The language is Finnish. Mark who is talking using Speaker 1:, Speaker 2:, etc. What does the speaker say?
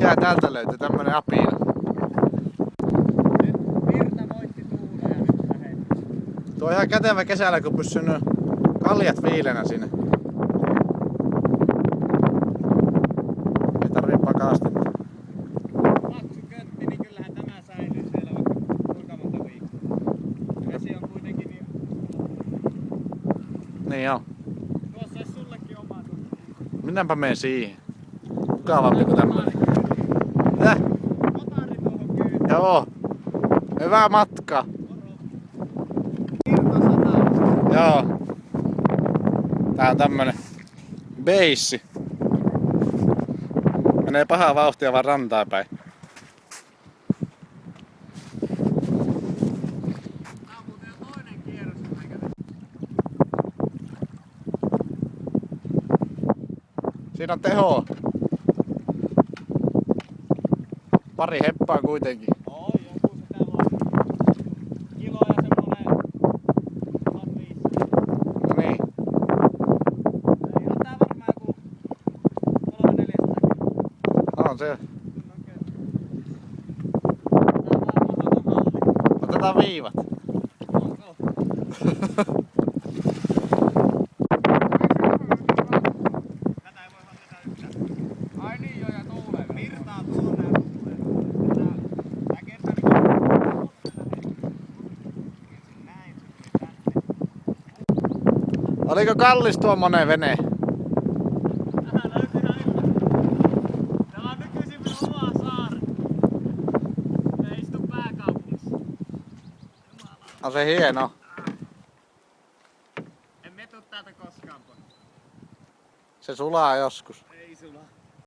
Speaker 1: Mikä täältä löytyy? Tämmönen apina.
Speaker 2: Nyt virta voitti tuulla ja nyt lähdet.
Speaker 1: Tuo on ihan kätevä kesällä, kun pysynyt kaljat viilenä sinne. Ei tarvii pakastetta.
Speaker 2: Paksu köntti, niin kyllähän tämä säilyy siellä vaikka kuinka monta viikkoa. Vesi on kuitenkin niin...
Speaker 1: Niin on.
Speaker 2: Tuossa olisi sullekin oma tunti.
Speaker 1: Minäpä menen siihen. Mukavampi kuin tämmönen.
Speaker 2: Kotari tuohon kyytiin.
Speaker 1: Joo. Hyvää matkaa.
Speaker 2: Virta 100.
Speaker 1: Joo. Tää on tämmönen beissi. Menee pahaa vauhtia vaan rantaan päin.
Speaker 2: Tää on muuten jo toinen kierros, meikä.
Speaker 1: Siinä on tehoa. Pari heppaa kuitenkin.
Speaker 2: Oo, joku se täällä on. Kilo ja semmonen 1500.
Speaker 1: No niin.
Speaker 2: Ei on tää varmaan joku 300-400.
Speaker 1: On se.
Speaker 2: Okei. Tää on vaan mahdoton malli.
Speaker 1: Otetaan viivat.
Speaker 2: Onko? Tätä ei voi hallita yhtään. Ai niin joo, ja tuulee. Virtaa tuonne ja tuulee. Tää kertaa niinku... Näin se tuli tänne.
Speaker 1: Oliko kallis tuommoinen vene?
Speaker 2: Tähän löytyy ihan ilman. Täällä on nykyisin minun oma saari. Me istu pääkaupungissa. Jumala.
Speaker 1: On se hieno.
Speaker 2: En me tuu täältä koskaan pois.
Speaker 1: Se sulaa joskus.
Speaker 2: Ei sulla.